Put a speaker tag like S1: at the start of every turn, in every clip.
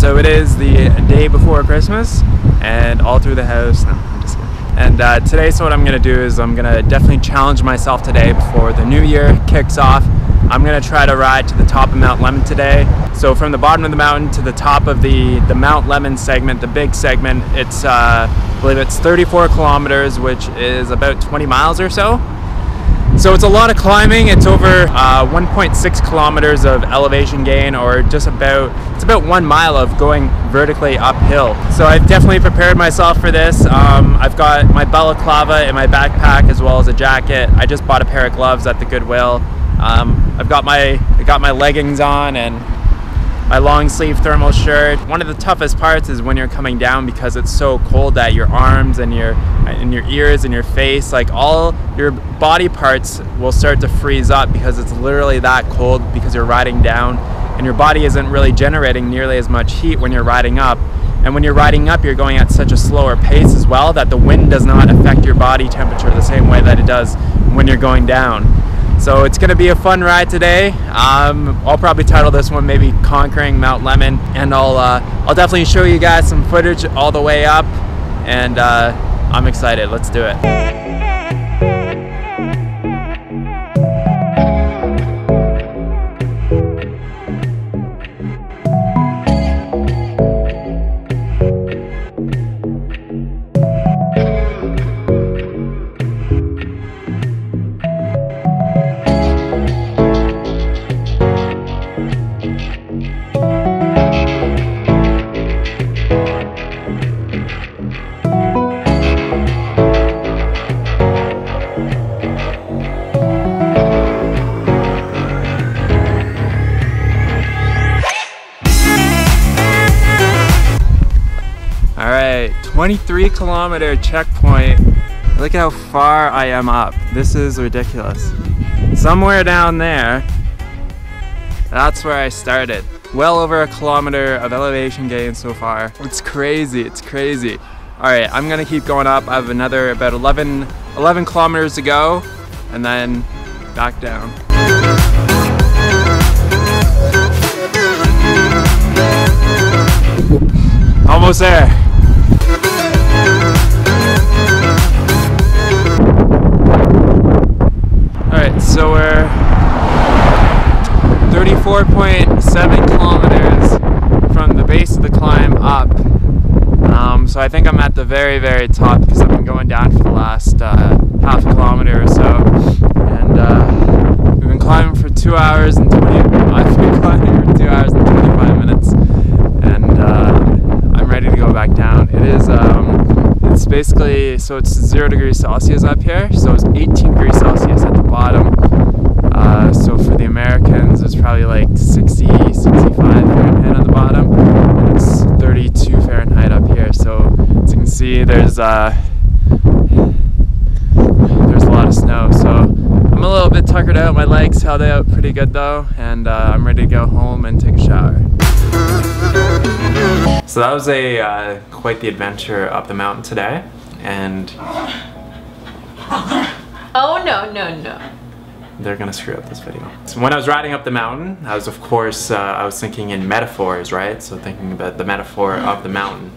S1: So it is the day before Christmas, and all through the house. No, I'm just kidding. And today, so what I'm gonna do is I'm gonna definitely challenge myself today before the new year kicks off. I'm gonna try to ride to the top of Mount Lemmon today. So from the bottom of the mountain to the top of the Mount Lemmon segment, the big segment, it's I believe it's 34 kilometers, which is about 20 miles or so. So it's a lot of climbing. It's over 1.6 kilometers of elevation gain, or just it's about 1 mile of going vertically uphill. So I've definitely prepared myself for this. I've got my balaclava in my backpack as well as a jacket. I just bought a pair of gloves at the Goodwill. I got my leggings on and my long sleeve thermal shirt. One of the toughest parts is when you're coming down, because it's so cold that your arms and your ears and your face, like all your body parts will start to freeze up because it's literally that cold, because you're riding down and your body isn't really generating nearly as much heat when you're riding up. And when you're riding up, you're going at such a slower pace as well that the wind does not affect your body temperature the same way that it does when you're going down. So it's gonna be a fun ride today. I'll probably title this one maybe Conquering Mount Lemmon, and I'll definitely show you guys some footage all the way up, and I'm excited. Let's do it. Alright, 23 kilometer checkpoint. Look at how far I am up. This is ridiculous. Somewhere down there, that's where I started. Well over a kilometer of elevation gain so far. It's crazy, it's crazy. Alright, I'm gonna keep going up. I have another about 11 kilometers to go, and then back down. Almost there. Alright, so we're 34.7 kilometers from the base of the climb up. So I think I'm at the very, very top, because I've been going down for the last half a kilometer or so. And we've been climbing for 2 hours and 20. I've been climbing for 2 hours and 25 minutes. And I'm ready to go back down. It is, it's basically, so it's 0 degrees Celsius up here, so it's 18 degrees Celsius at the bottom. So for the Americans, it's probably like 60, 65 Fahrenheit on the bottom, and it's 32 Fahrenheit up here. So as you can see, there's a lot of snow. So I'm a little bit tuckered out. My legs held out pretty good though, and I'm ready to go home and take a shower. So that was quite the adventure up the mountain today, and
S2: oh no.
S1: They're gonna screw up this video. So when I was riding up the mountain, I was of course I was thinking in metaphors, right? So thinking about the metaphor of the mountain.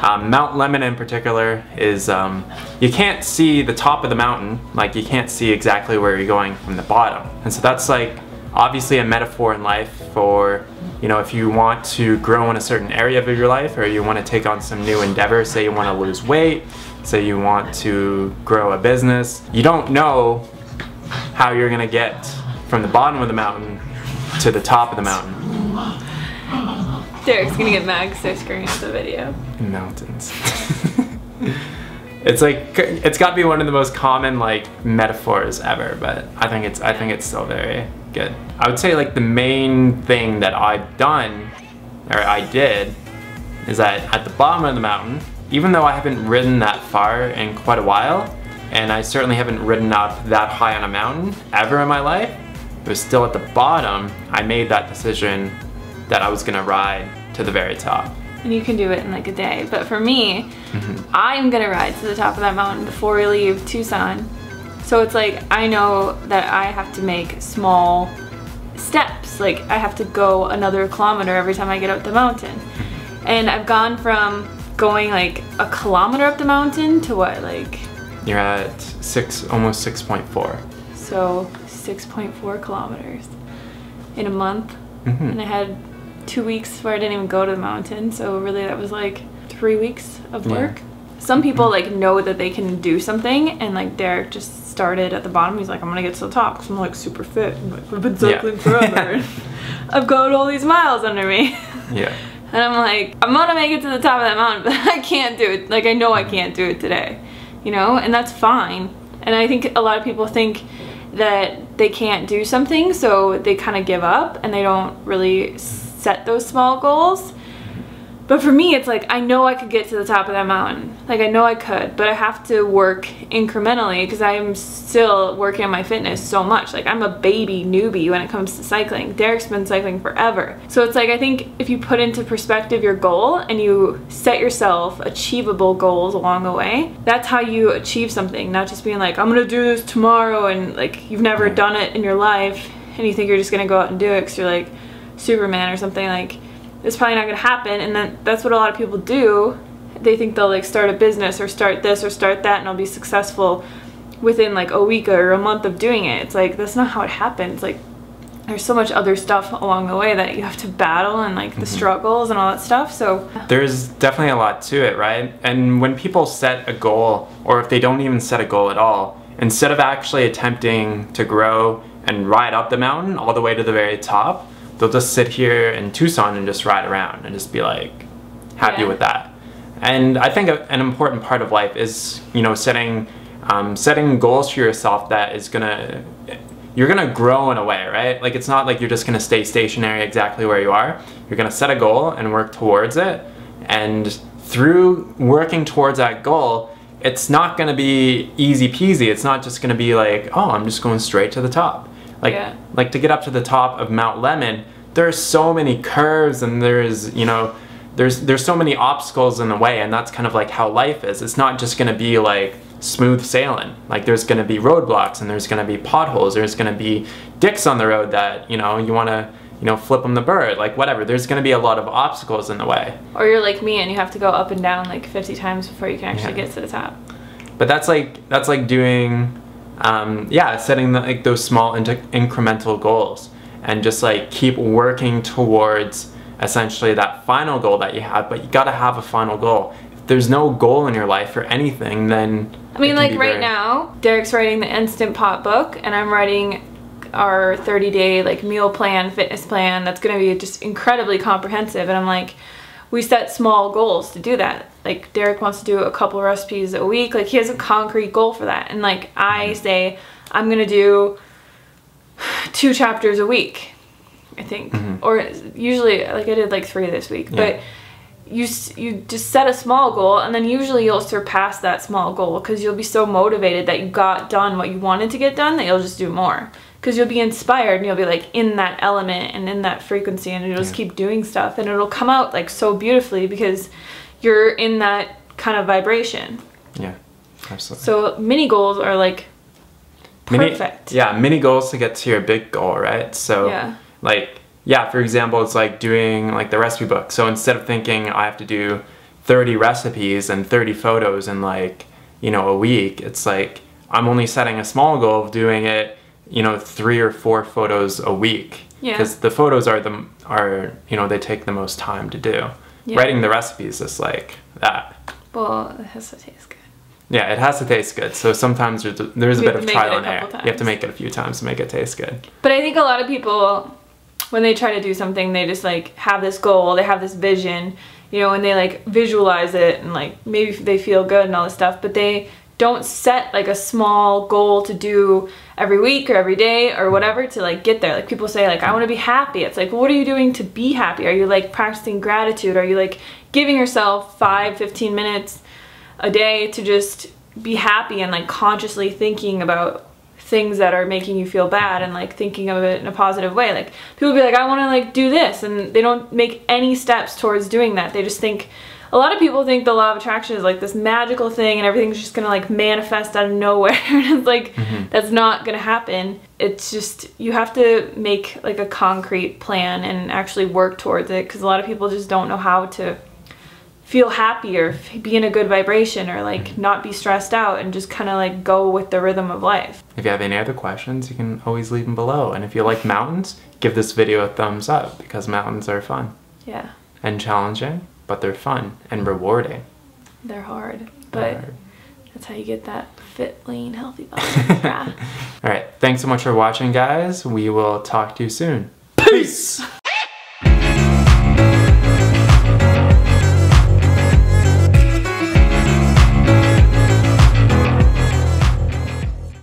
S1: Mount Lemmon in particular is you can't see the top of the mountain, like you can't see exactly where you're going from the bottom, and so that's like obviously a metaphor in life for, you know, if you want to grow in a certain area of your life, or you want to take on some new endeavor, say you want to lose weight, say you want to grow a business, you don't know how you're gonna get from the bottom of the mountain to the top of the mountain.
S2: Derek's gonna get mad because they're screwing up the video.
S1: Mountains. It's like, it's got to be one of the most common like metaphors ever, but I think it's still very good. I would say like the main thing that I've done, or I did, is that at the bottom of the mountain, even though I haven't ridden that far in quite a while, and I certainly haven't ridden up that high on a mountain ever in my life, but still at the bottom, I made that decision that I was gonna ride to the very top.
S2: And you can do it in like a day, but for me, I'm gonna ride to the top of that mountain before we leave Tucson. So it's like, I know that I have to make small steps. Like I have to go another kilometer every time I get up the mountain. And I've gone from going like a kilometer up the mountain to what, like?
S1: You're at almost 6.4.
S2: So 6.4 kilometers in a month.
S1: Mm-hmm.
S2: And I had 2 weeks where I didn't even go to the mountain. So really that was like 3 weeks of work. Some people like know that they can do something, and like Derek just started at the bottom. He's like, I'm gonna get to the top because I'm like super fit. I'm like, I've been cycling forever. I've got all these miles under me.
S1: Yeah.
S2: And I'm like, I'm gonna make it to the top of that mountain, but I can't do it. Like, I know I can't do it today, you know? And that's fine. And I think a lot of people think that they can't do something, so they kind of give up and they don't really set those small goals. But for me, it's like, I know I could get to the top of that mountain. Like, I know I could, but I have to work incrementally because I'm still working on my fitness so much. Like, I'm a baby newbie when it comes to cycling. Derek's been cycling forever. So it's like, I think if you put into perspective your goal and you set yourself achievable goals along the way, that's how you achieve something. Not just being like, I'm gonna do this tomorrow, and like, you've never done it in your life and you think you're just gonna go out and do it because you're like Superman or something. Like, it's probably not gonna happen. And then that's what a lot of people do. They think they'll like start a business or start this or start that and I'll be successful within like a week or a month of doing it. It's like, that's not how it happens. Like, there's so much other stuff along the way that you have to battle, and like the struggles and all that stuff. So
S1: there's definitely a lot to it, right? And when people set a goal, or if they don't even set a goal at all, instead of actually attempting to grow and ride up the mountain all the way to the very top, they'll just sit here in Tucson and just ride around and just be like happy with that. And I think an important part of life is, you know, setting goals for yourself that is you're gonna grow in a way, right? Like, it's not like you're just gonna stay stationary exactly where you are. You're gonna set a goal and work towards it. And through working towards that goal, it's not gonna be easy peasy. It's not just gonna be like, oh, I'm just going straight to the top. Like to get up to the top of Mount Lemmon, there's so many curves, and there's, you know, there's so many obstacles in the way, and that's kind of like how life is. It's not just gonna be like smooth sailing. Like, there's gonna be roadblocks, and there's gonna be potholes, there's gonna be dicks on the road that, you know, you wanna, you know, flip them the bird, like whatever. There's gonna be a lot of obstacles in the way.
S2: Or you're like me and you have to go up and down like 50 times before you can actually get to the top.
S1: But that's like doing setting like those small incremental goals, and just like keep working towards essentially that final goal that you have. But you got to have a final goal. If there's no goal in your life for anything, then
S2: I mean, like right now Derek's writing the Instant Pot book, and I'm writing our 30-day like meal plan, fitness plan that's going to be just incredibly comprehensive. And I'm like, we set small goals to do that. Like, Derek wants to do a couple recipes a week. Like, he has a concrete goal for that. And like, I say, I'm gonna do 2 chapters a week, I think. Or usually, like, I did like 3 this week. But you just set a small goal, and then usually you'll surpass that small goal because you'll be so motivated that you got done what you wanted to get done that you'll just do more. Because you'll be inspired, and you'll be like in that element and in that frequency, and you'll just keep doing stuff, and it'll come out like so beautifully because you're in that kind of vibration. Yeah, absolutely. So mini goals are like perfect.
S1: Mini goals to get to your big goal, right? So like, for example, it's like doing like the recipe book. So instead of thinking I have to do 30 recipes and 30 photos in like, you know, a week, it's like I'm only setting a small goal of doing it, you know, 3 or 4 photos a week. Because the photos are you know, they take the most time to do. Writing the recipes is like that.
S2: Well, it has to taste good.
S1: Yeah, it has to taste good. So sometimes there's a bit of trial and error. You have to make it a few times to make it taste good.
S2: But I think a lot of people, when they try to do something, they just like have this goal, they have this vision, you know, and they like visualize it, and like maybe they feel good and all this stuff, but they don't set like a small goal to do every week or every day or whatever to like get there. Like, people say like, I want to be happy. It's like, well, what are you doing to be happy? Are you like practicing gratitude? Are you like giving yourself 5-15 minutes a day to just be happy and like consciously thinking about things that are making you feel bad and like thinking of it in a positive way? Like, people be like, I want to like do this, and they don't make any steps towards doing that. They just think, a lot of people think the law of attraction is like this magical thing and everything's just gonna like manifest out of nowhere. And it's like, that's not gonna happen. It's just, you have to make like a concrete plan and actually work towards it, because a lot of people just don't know how to feel happy or be in a good vibration or like not be stressed out and just kind of like go with the rhythm of life.
S1: If you have any other questions, you can always leave them below. And if you like mountains, give this video a thumbs up because mountains are fun.
S2: Yeah.
S1: And challenging, but they're fun and rewarding.
S2: They're hard, but that's how you get that fit, lean, healthy body. Yeah.
S1: All right, thanks so much for watching, guys. We will talk to you soon. Peace!